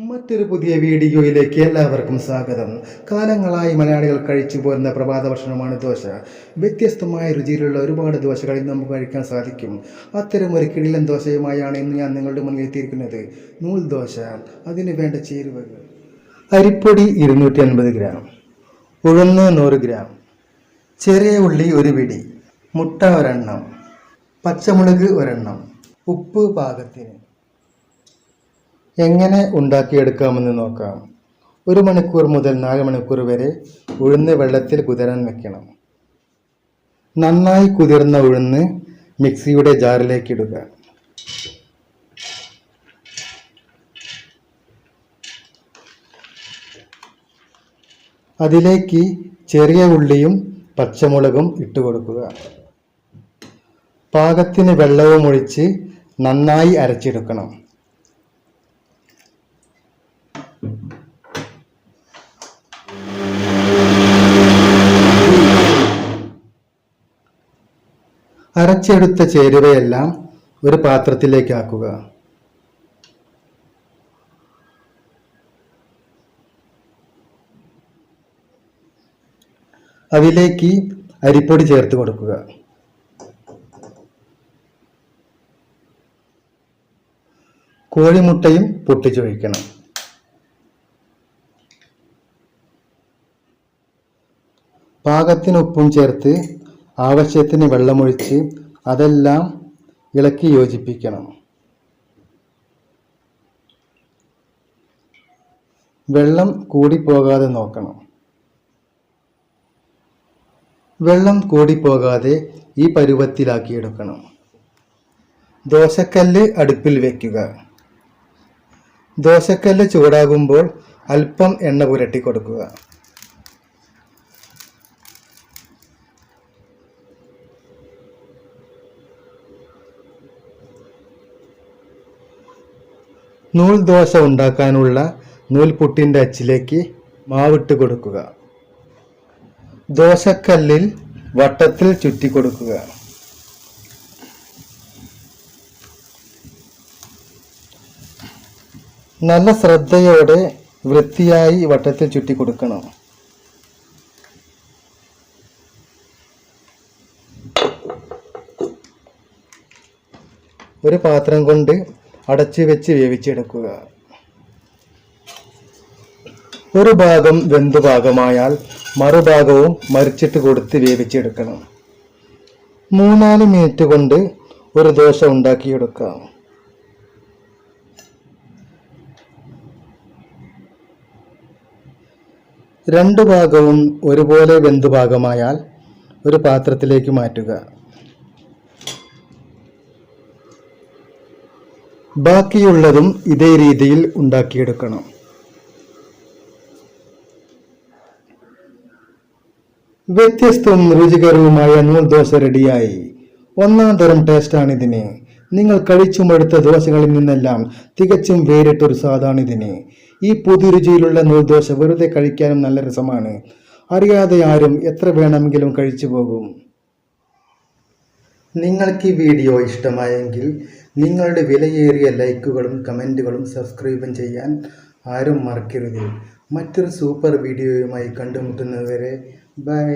മറ്റൊരു പുതിയ വീഡിയോയിലേക്ക് എല്ലാവർക്കും സ്വാഗതം. കാലങ്ങളായി മലയാളികൾ കഴിച്ചു പോരുന്ന പ്രഭാത ഭക്ഷണമാണ് ദോശ. വ്യത്യസ്തമായ രുചിയിലുള്ള ഒരുപാട് ദോശകൾ ഇന്ന് നമുക്ക് കഴിക്കാൻ സാധിക്കും. അത്തരം ഒരു കിടിലൻ ദോശയുമായാണ് ഇന്ന് ഞാൻ നിങ്ങളുടെ മുന്നിൽ എത്തിയിരിക്കുന്നത്. നൂൽ ദോശ. അതിന് വേണ്ട ചേരുവകൾ: അരിപ്പൊടി 250 ഗ്രാം, ഉഴുന്ന് 100 ഗ്രാം, ചെറിയ ഉള്ളി 1 പിടി, മുട്ട ഒരെണ്ണം, പച്ചമുളക് ഒരെണ്ണം, ഉപ്പ് പാകത്തിന്. എങ്ങനെ ഉണ്ടാക്കിയെടുക്കാമെന്ന് നോക്കാം. 1 മണിക്കൂർ മുതൽ 4 മണിക്കൂർ വരെ ഉഴുന്ന് വെള്ളത്തിൽ കുതിരാൻ വെക്കണം. നന്നായി കുതിർന്ന ഉഴുന്ന് മിക്സിയുടെ ജാറിലേക്ക് ഇടുക. അതിലേക്ക് ചെറിയ ഉള്ളിയും പച്ചമുളകും ഇട്ട് കൊടുക്കുക. പാകത്തിന് വെള്ളവും ഒഴിച്ച് നന്നായി അരച്ചെടുക്കണം. അരച്ചെടുത്ത ചേരുവയെല്ലാം ഒരു പാത്രത്തിലേക്ക് ആക്കുക. അതിലേക്ക് അരിപ്പൊടി ചേർത്ത് കൊടുക്കുക. കോഴിമുട്ടയും പൊട്ടിച്ചൊഴിക്കണം. പാകത്തിന് ഉപ്പും ചേർത്ത് ആവശ്യത്തിന് വെള്ളമൊഴിച്ച് അതെല്ലാം ഇളക്കി യോജിപ്പിക്കണം. വെള്ളം കൂടിപ്പോകാതെ നോക്കണം. വെള്ളം കൂടിപ്പോകാതെ ഈ പരുവത്തിലാക്കിയെടുക്കണം. ദോശക്കല്ല് അടുപ്പിൽ വയ്ക്കുക. ദോശക്കല്ല് ചൂടാകുമ്പോൾ അല്പം എണ്ണ പുരട്ടി കൊടുക്കുക. നൂൽ ദോശ ഉണ്ടാക്കാനുള്ള നൂൽപുട്ടിൻ്റെ അച്ചിലേക്ക് മാവിട്ട് കൊടുക്കുക. ദോശക്കല്ലിൽ വട്ടത്തിൽ ചുറ്റി കൊടുക്കുക. നല്ല ശ്രദ്ധയോടെ വൃത്തിയായി വട്ടത്തിൽ ചുറ്റി കൊടുക്കണം. ഒരു പാത്രം കൊണ്ട് അടച്ചു വെച്ച് വേവിച്ചെടുക്കുക. ഒരു ഭാഗം വെന്തു പാകമായാൽ മറുഭാഗവും മറിച്ചിട്ട് കൊടുത്ത് വേവിച്ചെടുക്കണം. 3-4 മിനിറ്റ് കൊണ്ട് ഒരു ദോശ ഉണ്ടാക്കിയെടുക്കാം. രണ്ടു ഭാഗവും ഒരുപോലെ വെന്തു പാകമായാൽ ഒരു പാത്രത്തിലേക്ക് മാറ്റുക. ബാക്കിയുള്ളതും ഇതേ രീതിയിൽ ഉണ്ടാക്കിയെടുക്കണം. വ്യത്യസ്തവും രുചികരവുമായ നൂൽ ദോശ റെഡിയായി. ഒന്നാം തരം ടേസ്റ്റാണിതിന്. നിങ്ങൾ കഴിച്ചു മടുത്ത ദോശകളിൽ നിന്നെല്ലാം തികച്ചും വേറിട്ടൊരു സ്വാദാണിതിന്. ഈ പുതുരുചിയിലുള്ള നൂൽ ദോശ വെറുതെ കഴിക്കാനും നല്ല രസമാണ്. അറിയാതെ ആരും എത്ര വേണമെങ്കിലും കഴിച്ചു പോകും. നിങ്ങൾക്ക് ഈ വീഡിയോ ഇഷ്ടമായെങ്കിൽ നിങ്ങളുടെ വിലയേറിയ ലൈക്കുകളും കമൻറ്റുകളും സബ്സ്ക്രൈബും ചെയ്യാൻ ആരും മറക്കരുത്. മറ്റൊരു സൂപ്പർ വീഡിയോയുമായി കണ്ടുമുട്ടുന്നതുവരെ ബൈ.